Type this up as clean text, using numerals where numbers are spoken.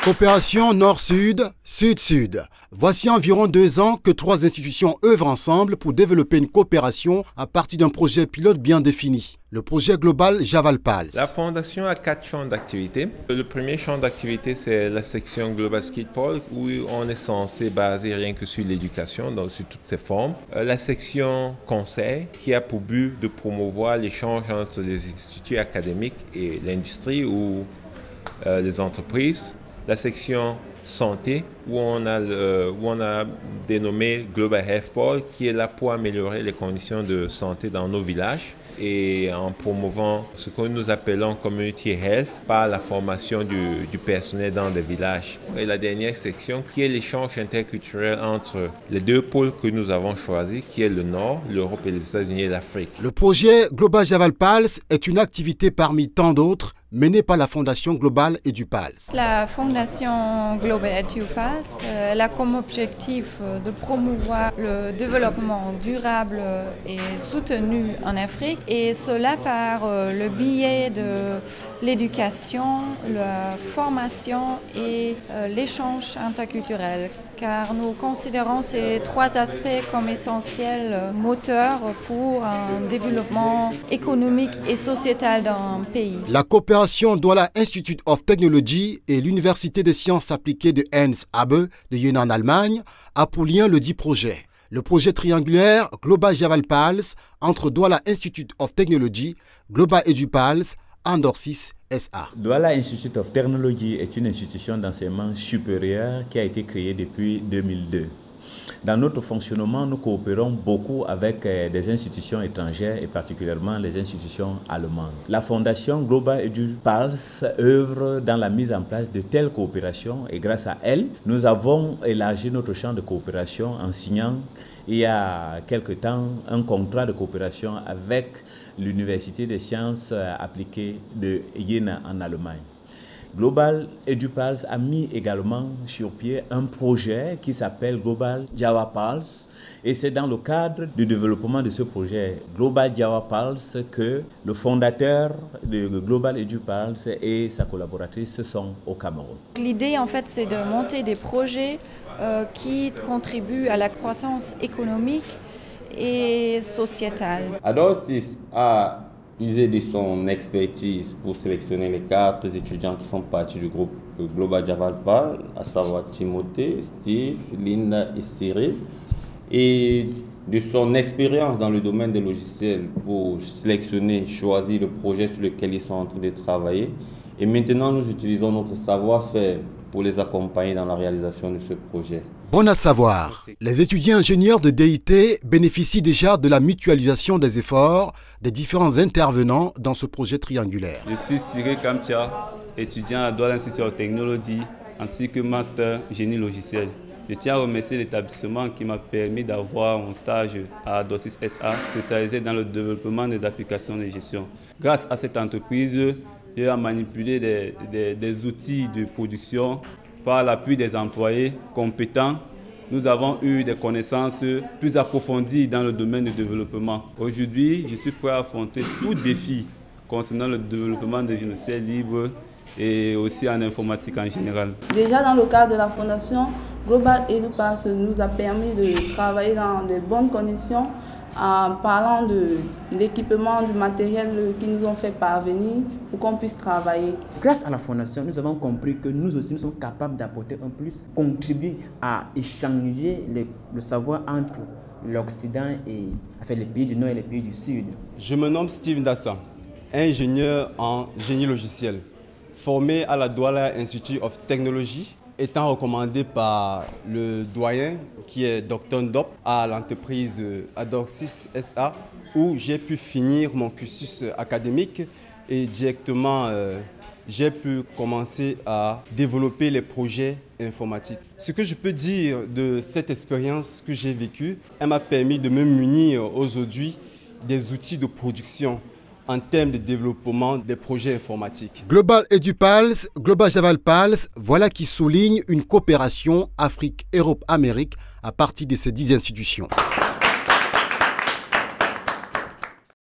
Coopération Nord-Sud, Sud-Sud. Voici environ 2 ans que 3 institutions œuvrent ensemble pour développer une coopération à partir d'un projet pilote bien défini. Le projet global Javal-PALS. La Fondation a 4 champs d'activité. Le premier champ d'activité, c'est la section Global Skatepole, où on est censé baser rien que sur l'éducation, sur toutes ses formes. La section Conseil, qui a pour but de promouvoir l'échange entre les instituts académiques et l'industrie ou les entreprises. La section santé, où on a dénommé Global Health Pole, qui est là pour améliorer les conditions de santé dans nos villages et en promouvant ce que nous appelons Community Health par la formation du personnel dans des villages. Et la dernière section, qui est l'échange interculturel entre les 2 pôles que nous avons choisis, qui est le Nord, l'Europe et les États-Unis et l'Afrique. Le projet Global Javal-PALS est une activité parmi tant d'autres menée par la Fondation Global EduPALS. La Fondation Global EduPALS a comme objectif de promouvoir le développement durable et soutenu en Afrique, et cela par le biais de l'éducation, la formation et l'échange interculturel, car nous considérons ces 3 aspects comme essentiels moteurs pour un développement économique et sociétal d'un pays. La coopération Douala Institute of Technology et l'Université des sciences appliquées de Ems-Abe de Jena en Allemagne a pour lien le dit projet. Le projet triangulaire Global Javal-PALS entre Douala Institute of Technology, Global EduPALS, Andorsis SA. Douala Institute of Technology est une institution d'enseignement supérieur qui a été créée depuis 2002. Dans notre fonctionnement, nous coopérons beaucoup avec des institutions étrangères et particulièrement les institutions allemandes. La Fondation Global EduPALS œuvre dans la mise en place de telles coopérations et grâce à elle, nous avons élargi notre champ de coopération en signant il y a quelque temps un contrat de coopération avec l'Université des sciences appliquées de Jena en Allemagne. Global EduPALS a mis également sur pied un projet qui s'appelle Global Javal-PALS, et c'est dans le cadre du développement de ce projet Global Javal-PALS que le fondateur de Global EduPALS et sa collaboratrice sont au Cameroun. L'idée en fait, c'est de monter des projets qui contribuent à la croissance économique et sociétale. Andorsis a usé de son expertise pour sélectionner les 4 étudiants qui font partie du groupe Global Javal-PALS, à savoir Timothée, Steve, Linda et Cyril, et de son expérience dans le domaine des logiciels pour sélectionner, choisir le projet sur lequel ils sont en train de travailler. Et maintenant, nous utilisons notre savoir-faire pour les accompagner dans la réalisation de ce projet. Bon à savoir, les étudiants ingénieurs de DIT bénéficient déjà de la mutualisation des efforts des différents intervenants dans ce projet triangulaire. Je suis Cyril Kamtia, étudiant à Douala Institute of Technology ainsi que master génie logiciel. Je tiens à remercier l'établissement qui m'a permis d'avoir mon stage à Andorsis SA, spécialisé dans le développement des applications de gestion. Grâce à cette entreprise, j'ai manipulé des outils de production par l'appui des employés compétents. Nous avons eu des connaissances plus approfondies dans le domaine du développement. Aujourd'hui, je suis prêt à affronter tout défi concernant le développement des logiciels libres et aussi en informatique en général. Déjà dans le cadre de la Fondation Global EduPALS nous a permis de travailler dans de bonnes conditions en parlant de l'équipement, du matériel qu'ils nous ont fait parvenir pour qu'on puisse travailler. Grâce à la Fondation, nous avons compris que nous aussi nous sommes capables d'apporter un plus, contribuer à échanger le savoir entre l'Occident et les pays du Nord et les pays du Sud. Je me nomme Steve Ndassa, ingénieur en génie logiciel, formé à la Douala Institute of Technology, étant recommandé par le doyen qui est Dr Ndop à l'entreprise Andorsis SA, où j'ai pu finir mon cursus académique et directement j'ai pu commencer à développer les projets informatiques. Ce que je peux dire de cette expérience que j'ai vécue, elle m'a permis de me munir aujourd'hui des outils de production en termes de développement des projets informatiques. Global EduPALS, Global Javal-PALS, voilà qui souligne une coopération Afrique-Europe-Amérique à partir de ces 10 institutions.